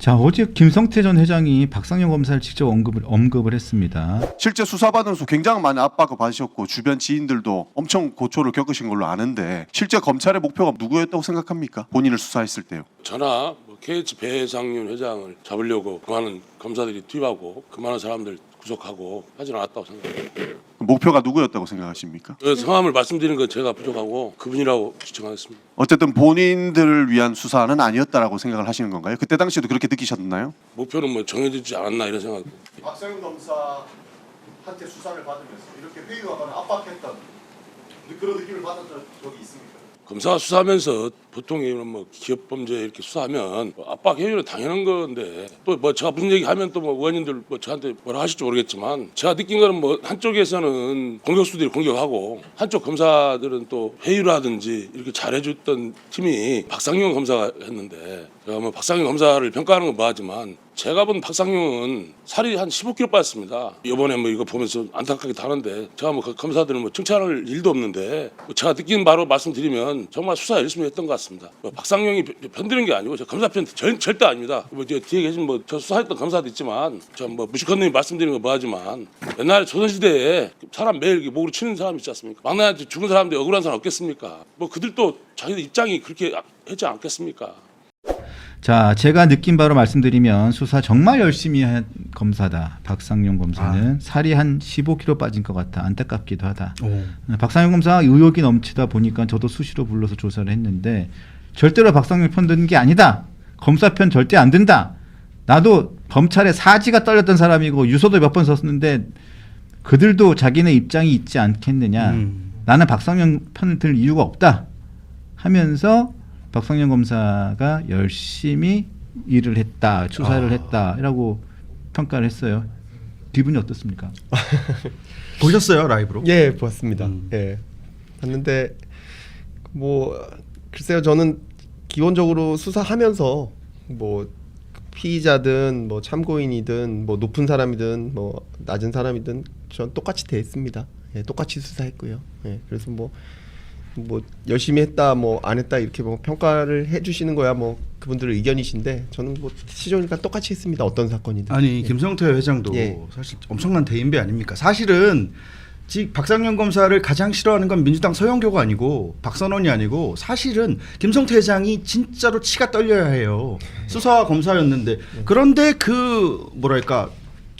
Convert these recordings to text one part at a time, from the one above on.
자, 어제 김성태 전 회장이 박상영 검사를 직접 언급을 했습니다. 실제 수사받으면서 굉장히 많은 압박을 받으셨고 주변 지인들도 엄청 고초를 겪으신 걸로 아는데 실제 검찰의 목표가 누구였다고 생각합니까? 본인을 수사했을 때요. 저나 KH 배상윤 회장을 잡으려고 많은 검사들이 투입하고 그 많은 사람들 구속하고 하지는 않았다고 생각합니다. 목표가 누구였다고 생각하십니까? 그 성함을 말씀드리는 건 제가 부족하고 그분이라고 주장하겠습니다. 어쨌든 본인들을 위한 수사는 아니었다라고 생각을 하시는 건가요? 그때 당시에도 그렇게 느끼셨나요? 목표는 뭐 정해지지 않았나 이런 생각. 박상영 검사한테 수사를 받으면서 이렇게 회유하거나 압박했던 그런 느낌을 받았던 적이 있습니까? 검사가 수사하면서 보통 이런 뭐 기업 범죄 이렇게 수사하면 뭐 압박 해유는 당연한 건데 또 뭐 제가 무슨 얘기하면 또 뭐 의원님들 뭐 저한테 뭐라 하실지 모르겠지만 제가 느낀 거는 뭐 한쪽에서는 공격수들이 공격하고 한쪽 검사들은 또 회유라든지 이렇게 잘해줬던 팀이 박상용 검사가 했는데 제가 뭐 박상용 검사를 평가하는 건 뭐하지만 제가 본 박상용은 살이 한 15kg 빠졌습니다. 이번에 뭐 이거 보면서 안타깝게 다는데 제가 뭐 그 검사들은 뭐 칭찬할 일도 없는데 뭐 제가 느낀 바로 말씀드리면 정말 수사 열심히 했던 것 같습니다. 뭐 박상용이 편드는 게 아니고 저 검사 편 절대 아닙니다. 뭐 뒤에 계신 뭐 저 수사했던 검사도 있지만 저 뭐 무식한 놈이 말씀드리는 거 뭐하지만 옛날에 조선시대에 사람 매일 목으로 치는 사람 있지 않습니까? 막내한테 죽은 사람들 억울한 사람 없겠습니까? 뭐 그들도 자기들 입장이 그렇게 하지 않겠습니까? 자, 제가 느낀 바로 말씀드리면 수사 정말 열심히 한 검사다. 박상용 검사는 살이 한 15kg 빠진 것 같아. 안타깝기도 하다. 박상용 검사 의욕이 넘치다 보니까 저도 수시로 불러서 조사를 했는데 절대로 박상용 편 드는 게 아니다. 검사 편 절대 안 든다. 나도 검찰에 사지가 떨렸던 사람이고 유서도 몇 번 썼는데 그들도 자기네 입장이 있지 않겠느냐. 나는 박상용 편을 들 이유가 없다 하면서 박상영 검사가 열심히 일을 했다, 수사를 했다라고 평가를 했어요. 기분이 어떻습니까? 보셨어요 라이브로? 예, 보았습니다. 예, 봤는데 뭐 글쎄요, 저는 기본적으로 수사하면서 뭐 피의자든 뭐 참고인이든 뭐 높은 사람이든 뭐 낮은 사람이든 전 똑같이 대했습니다. 예, 똑같이 수사했고요. 예, 그래서 뭐 열심히 했다 뭐 안 했다 이렇게 뭐 평가를 해주시는 거야 뭐 그분들의 의견이신데 저는 뭐 시종일관 똑같이 했습니다. 어떤 사건이든. 아니 예. 김성태 회장도 예. 사실 엄청난 대인배 아닙니까? 사실은 박상영 검사를 가장 싫어하는 건 민주당 서영교가 아니고 박선원이 아니고 사실은 김성태 회장이 진짜로 치가 떨려야 해요. 수사 검사였는데 그런데 그 뭐랄까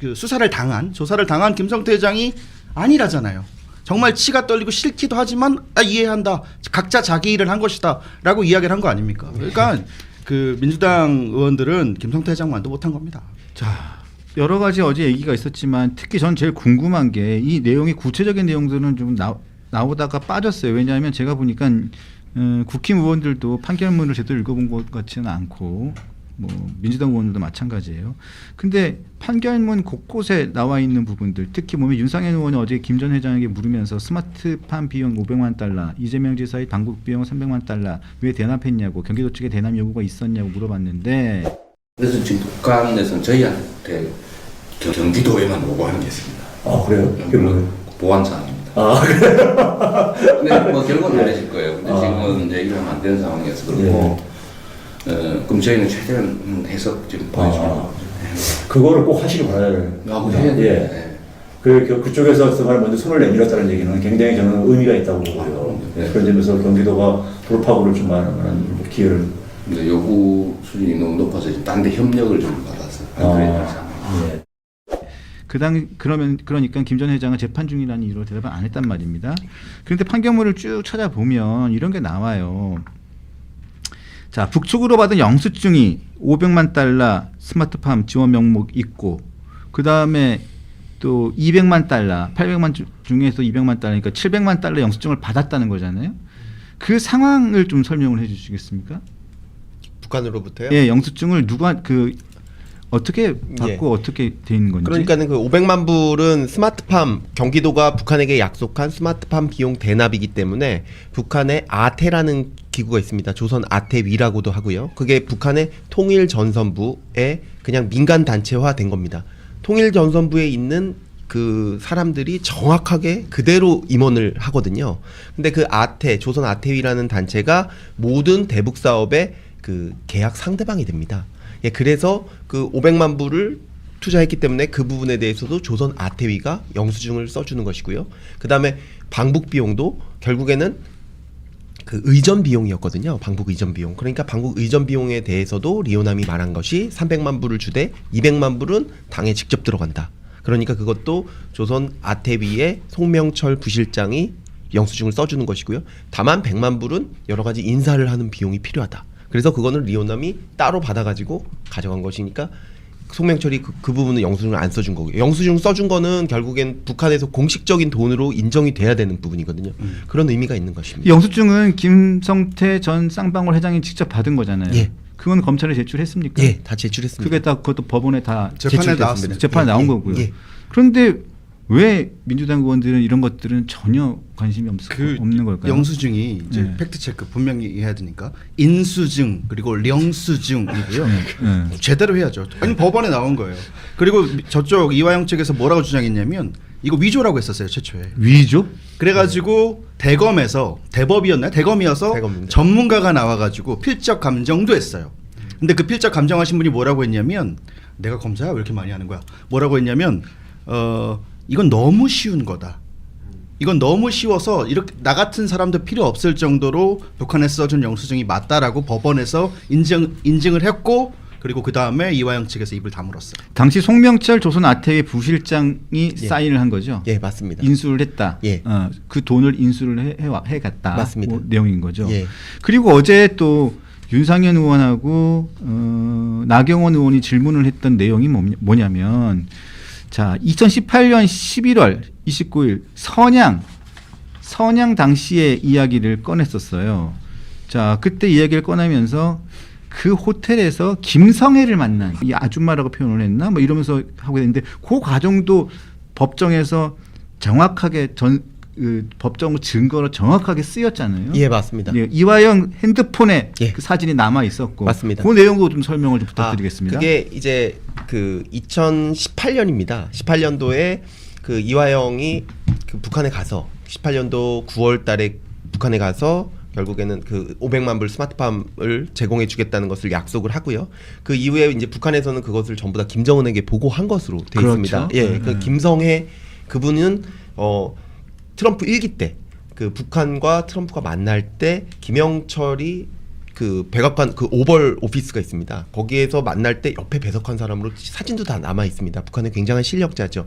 그 조사를 당한 김성태 회장이 아니라잖아요. 정말 치가 떨리고 싫기도 하지만 이해한다. 각자 자기 일을 한 것이다 라고 이야기를 한 거 아닙니까? 그러니까 그 민주당 의원들은 김성태 회장만도 못한 겁니다. 자, 여러 가지 어제 얘기가 있었지만 특히 전 제일 궁금한 게 이 내용이 구체적인 내용들은 좀 나오다가 빠졌어요. 왜냐하면 제가 보니까 국힘 의원들도 판결문을 제대로 읽어본 것 같지는 않고 뭐 민주당 의원들도 마찬가지예요. 근데 판결문 곳곳에 나와 있는 부분들, 특히 보면 윤상현 의원이 어제 김 전 회장에게 물으면서 스마트팜 비용 500만 달러, 이재명 지사의 방북 비용 300만 달러 왜 대납했냐고, 경기도 측에 대납 요구가 있었냐고 물어봤는데, 그래서 지금 북한에서는 저희한테 경기도에만 요구하는 게 있습니다. 아, 그래요? 그게 뭐예요? 보안 사항입니다. 아, 그래요? 근데 뭐 결과는 알려질 거예요. 근데 지금은 이제 이러면 안 되는 상황이어서 그렇고. 그럼 저희는 최대한 해서 지금 보여주는 거죠. 그거를 꼭 하시길 바라요. 해야 돼요. 예. 그쪽에서 정말 먼저 손을 내밀었다는 얘기는 굉장히 저는 의미가 있다고 보고요. 네. 그런 점에서 경기도가 돌파구를 좀 하는 기회를. 근데 요구 수준이 너무 높아서 딴 데 협력을 좀 받아서 안 그랬던 상황이에요. 예. 그러니까 김 전 회장은 재판 중이라는 이유로 대답을 안 했단 말입니다. 그런데 판결문을 쭉 찾아보면 이런 게 나와요. 자, 북측으로 받은 영수증이 500만 달러 스마트팜 지원 명목 있고, 그 다음에 또 200만 달러, 800만 중에서 200만 달러니까 700만 달러 영수증을 받았다는 거잖아요. 그 상황을 좀 설명을 해주시겠습니까? 북한으로부터요? 예, 영수증을 누가 어떻게 받고 어떻게 돼 있는 건지. 그러니까는 그 500만 불은 스마트팜, 경기도가 북한에게 약속한 스마트팜 비용 대납이기 때문에 북한의 아태라는 기구가 있습니다. 조선 아태위라고도 하고요. 그게 북한의 통일전선부에 그냥 민간 단체화 된 겁니다. 통일전선부에 있는 그 사람들이 정확하게 그대로 임원을 하거든요. 근데 그 아태, 조선 아태위라는 단체가 모든 대북 사업의 그 계약 상대방이 됩니다. 예, 그래서 그 500만 불을 투자했기 때문에 그 부분에 대해서도 조선 아태위가 영수증을 써주는 것이고요. 그 다음에 방북 비용도 결국에는 그 의전 비용이었거든요. 방북 의전 비용. 그러니까 방북 의전 비용에 대해서도 리오남이 말한 것이 300만 불을 주되 200만 불은 당에 직접 들어간다. 그러니까 그것도 조선 아태위의 송명철 부실장이 영수증을 써주는 것이고요. 다만 100만 불은 여러 가지 인사를 하는 비용이 필요하다. 그래서 그거는 리오남이 따로 받아가지고 가져간 것이니까 송명철이 그 부분은 영수증을 안 써준 거고요. 영수증 써준 거는 결국엔 북한에서 공식적인 돈으로 인정이 돼야 되는 부분이거든요. 그런 의미가 있는 것입니다. 영수증은 김성태 전 쌍방울 회장이 직접 받은 거잖아요. 예. 그건 검찰에 제출했습니까? 예, 다 제출했습니다. 그게 딱 그것도 법원에 다 재판에 제출됐습니다. 나왔습니다. 재판에 예, 나온 예, 거고요. 예. 그런데 왜 민주당 의원들은 이런 것들은 전혀 관심이 없는 걸까요? 영수증이 이제 네. 팩트 체크 분명히 해야 되니까 인수증 그리고 령수증이고요. 네. 제대로 해야죠. 아니 법원에 나온 거예요. 그리고 저쪽 이화영 측에서 뭐라고 주장했냐면 이거 위조라고 했었어요 최초에. 위조? 그래가지고 대검에서 대법이었나요? 대검이어서 대검입니다. 전문가가 나와가지고 필적 감정도 했어요. 근데 그 필적 감정하신 분이 뭐라고 했냐면 내가 검사야 왜 이렇게 많이 하는 거야? 뭐라고 했냐면 이건 너무 쉬운 거다. 이건 너무 쉬워서 이렇게 나 같은 사람도 필요 없을 정도로 북한에서 써준 영수증이 맞다라고 법원에서 인증을 했고 그리고 그 다음에 이화영 측에서 입을 다물었어요. 당시 송명철 조선 아태위 부실장이 예. 사인을 한 거죠. 예, 맞습니다. 인수를 했다. 예. 그 돈을 인수를 해갔다. 맞습니다. 뭐 내용인 거죠. 예. 그리고 어제 또 윤상현 의원하고 나경원 의원이 질문을 했던 내용이 뭐냐면 자 2018년 11월 29일 선양 당시의 이야기를 꺼냈었어요. 자 그때 이야기를 꺼내면서 그 호텔에서 김성애를 만난 이 아줌마라고 표현을 했나 뭐 이러면서 하고 있는데 그 과정도 법정에서 정확하게 법정 증거로 정확하게 쓰였잖아요. 예, 맞습니다. 예, 이화영 핸드폰에 예. 그 사진이 남아 있었고 맞습니다. 그 내용도 좀 설명을 좀 부탁드리겠습니다. 그게 이제 그 2018년입니다. 18년도에 그 이화영이 그 북한에 가서 18년도 9월달에 북한에 가서 결국에는 그 500만 불 스마트팜을 제공해 주겠다는 것을 약속을 하고요. 그 이후에 이제 북한에서는 그것을 전부 다 김정은에게 보고한 것으로 되어 그렇죠. 있습니다. 예, 그 김성애 그분은 트럼프 1기 때 그 북한과 트럼프가 만날 때 김영철이 그 백악관 그 오벌 오피스가 있습니다. 거기에서 만날 때 옆에 배석한 사람으로 사진도 다 남아 있습니다. 북한은 굉장한 실력자죠.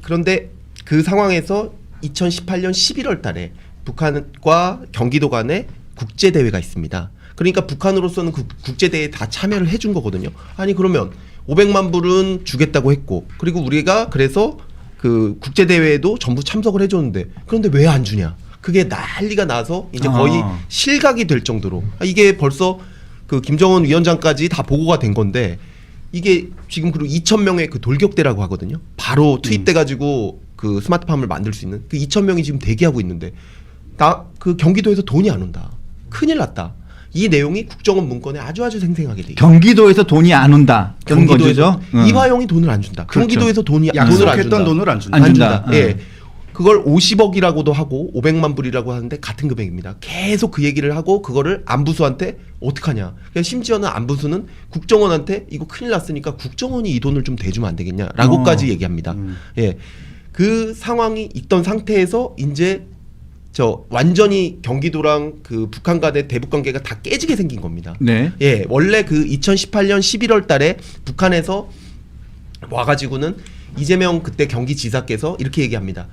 그런데 그 상황에서 2018년 11월 달에 북한과 경기도 간에 국제 대회가 있습니다. 그러니까 북한으로서는 그 국제 대회에 다 참여를 해준 거거든요. 아니 그러면 500만 불은 주겠다고 했고 그리고 우리가 그래서 그 국제 대회에도 전부 참석을 해줬는데 그런데 왜 안 주냐? 그게 난리가 나서 이제 거의 실각이 될 정도로 이게 벌써 그 김정은 위원장까지 다 보고가 된 건데 이게 지금 그리고 2,000명의 그 돌격대라고 하거든요. 바로 투입돼 가지고 그 스마트팜을 만들 수 있는 그 2,000명이 지금 대기하고 있는데 나 그 경기도에서 돈이 안 온다. 큰일 났다. 이 내용이 국정원 문건에 아주 생생하게 돼 있어요. 경기도에서 돈이 안 온다. 경기도에서 거죠? 이화영이 돈을 안 준다. 그렇죠. 경기도에서 돈을 안 약속했던 준다. 돈을 안 준다. 안 안 준다. 준다. 예. 그걸 50억이라고도 하고 500만 불이라고 하는데 같은 금액입니다. 계속 그 얘기를 하고 그거를 안부수한테 어떡하냐. 그러니까 심지어는 안부수는 국정원한테 이거 큰일 났으니까 국정원이 이 돈을 좀 대주면 안 되겠냐라고까지 얘기합니다. 예. 그 상황이 있던 상태에서 이제 저 완전히 경기도랑 그 북한 간의 대북 관계가 다 깨지게 생긴 겁니다. 네. 예, 원래 그 2018년 11월 달에 북한에서 와가지고는 이재명 그때 경기지사께서 이렇게 얘기합니다.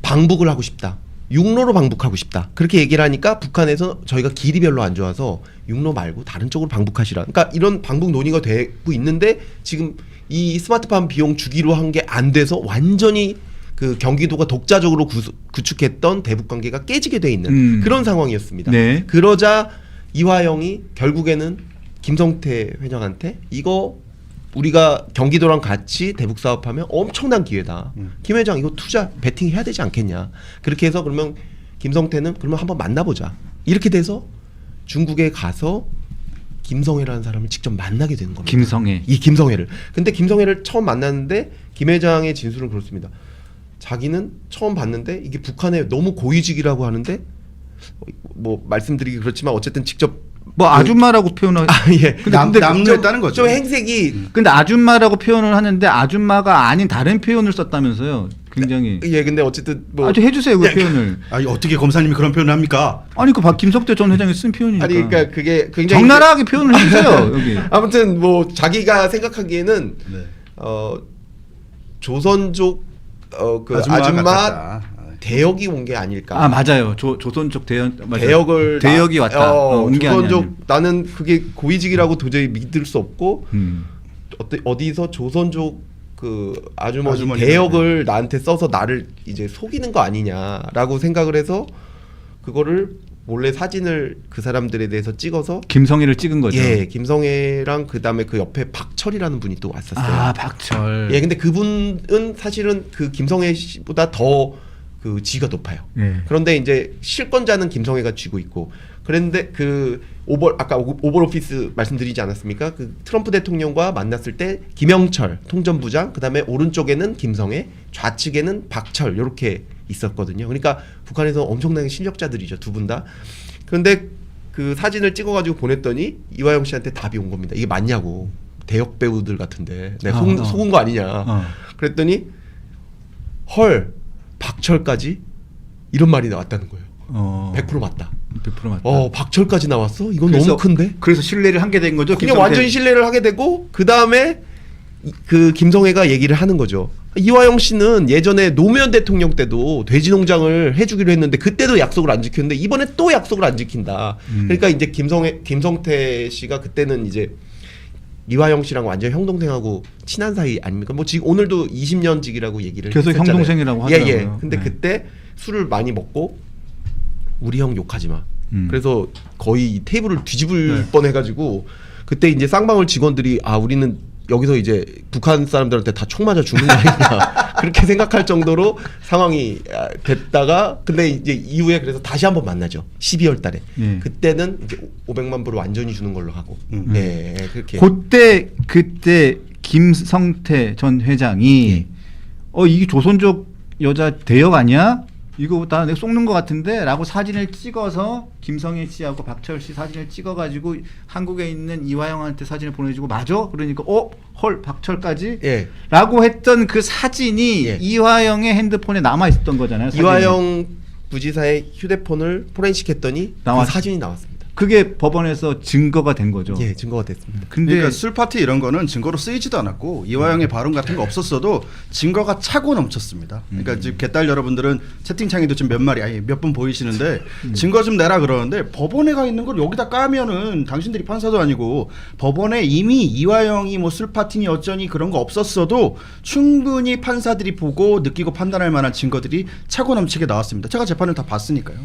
방북을 하고 싶다. 육로로 방북하고 싶다. 그렇게 얘기를 하니까 북한에서 저희가 길이 별로 안 좋아서 육로 말고 다른 쪽으로 방북하시라. 그러니까 이런 방북 논의가 되고 있는데 지금 이 스마트팜 비용 주기로 한 게 안 돼서 완전히 그 경기도가 독자적으로 구축했던 대북 관계가 깨지게 돼 있는 그런 상황이었습니다. 네. 그러자 이화영이 결국에는 김성태 회장한테 이거 우리가 경기도랑 같이 대북 사업하면 엄청난 기회다. 김 회장 이거 투자 베팅 해야 되지 않겠냐. 그렇게 해서 그러면 김성태는 그러면 한번 만나보자. 이렇게 돼서 중국에 가서 김성애라는 사람을 직접 만나게 되는 겁니다. 김성애. 이 김성애를. 근데 김성애를 처음 만났는데 김 회장의 진술은 그렇습니다. 자기는 처음 봤는데 이게 북한의 너무 고위직이라고 하는데 뭐 말씀드리기 그렇지만 어쨌든 직접 뭐 아줌마라고 표현을 예. 남루했다는 거죠. 좀 행색이 근데 아줌마라고 표현을 하는데 아줌마가 아닌 다른 표현을 썼다면서요. 굉장히 예, 근데 어쨌든 뭐 아주 해주세요 그 표현을. 아니 어떻게 검사님이 그런 표현을 합니까? 아니 그 김석대 전 회장이 쓴 표현이니까. 아니 그러니까 그게 굉장히 적나라하게 표현을 해주세요 여기. 아무튼 뭐 자기가 생각하기에는 네. 조선족 그 아줌마 같았다. 대역이 온 게 아닐까. 아 맞아요. 조선족 대역 대역을 대역이 왔다. 온 게 아니야. 조선족 나는 그게 고위직이라고 도저히 믿을 수 없고 어디서 조선족 그 아주머니 대역을 나한테 써서 나를 이제 속이는 거 아니냐라고 생각을 해서 그거를 몰래 사진을 그 사람들에 대해서 찍어서 김성애를 찍은 거죠. 예, 김성애랑 그다음에 그 옆에 박철이라는 분이 또 왔었어요. 아 박철. 예, 근데 그분은 사실은 그 김성애 씨보다 더 그 지위가 높아요. 예. 그런데 이제 실권자는 김성애가 쥐고 있고 그런데 그 아까 오벌 오피스 말씀드리지 않았습니까? 그 트럼프 대통령과 만났을 때 김영철 통전부장 그다음에 오른쪽에는 김성애 좌측에는 박철 이렇게 있었거든요. 그러니까 북한에서 엄청나게 실력자들이죠 두 분 다. 그런데 그 사진을 찍어가지고 보냈더니 이화영 씨한테 답이 온 겁니다. 이게 맞냐고 대역 배우들 같은데 내가 속은 거 아니냐. 그랬더니 헐 박철까지 이런 말이 나왔다는 거예요. 100% 맞다. 100% 맞다. 박철까지 나왔어? 이건 그래서- 너무 큰데? 그래서 신뢰를 하게 된 거죠. 그냥 완전히 신뢰를 하게 되고 그 다음에 그 김성애가 얘기를 하는 거죠. 이화영 씨는 예전에 노무현 대통령 때도 돼지 농장을 해주기로 했는데 그때도 약속을 안 지켰는데 이번에 또 약속을 안 지킨다. 그러니까 이제 김성태 씨가 그때는 이제 이화영 씨랑 완전 형 동생하고 친한 사이 아닙니까? 뭐 지금 오늘도 20년직이라고 얘기를 계속 했었잖아요. 형 동생이라고 하더라고요. 예. 근데 네. 그때 술을 많이 먹고 우리 형 욕하지 마. 그래서 거의 테이블을 뒤집을 뻔해가지고 그때 이제 쌍방울 직원들이 우리는 여기서 이제 북한 사람들한테 다 총 맞아 죽는 거 아니냐 그렇게 생각할 정도로 상황이 됐다가 근데 이제 이후에 그래서 다시 한번 만나죠. 12월 달에. 예. 그때는 이제 500만 불을 완전히 주는 걸로 하고. 예, 그렇게. 그때 김성태 전 회장이 이게 조선족 여자 대역 아니야? 이거 다 내가 속는 것 같은데 라고 사진을 찍어서 김성애 씨하고 박철 씨 사진을 찍어가지고 한국에 있는 이화영한테 사진을 보내주고 맞아? 그러니까 헐 박철까지? 예. 라고 했던 그 사진이 예. 이화영의 핸드폰에 남아 있었던 거잖아요. 사진이. 이화영 부지사의 휴대폰을 포렌식했더니 그 사진이 나왔습니다. 그게 법원에서 증거가 된 거죠. 예, 증거가 됐습니다. 근데 그러니까 술 파티 이런 거는 증거로 쓰이지도 않았고 이화영의 발언 같은 거 없었어도 증거가 차고 넘쳤습니다. 그러니까 지금 개딸 여러분들은 채팅창에도 좀 몇 분 보이시는데 증거 좀 내라 그러는데 법원에 가 있는 걸 여기다 까면은 당신들이 판사도 아니고 법원에 이미 이화영이 뭐 술 파티니 어쩌니 그런 거 없었어도 충분히 판사들이 보고 느끼고 판단할 만한 증거들이 차고 넘치게 나왔습니다. 제가 재판을 다 봤으니까요.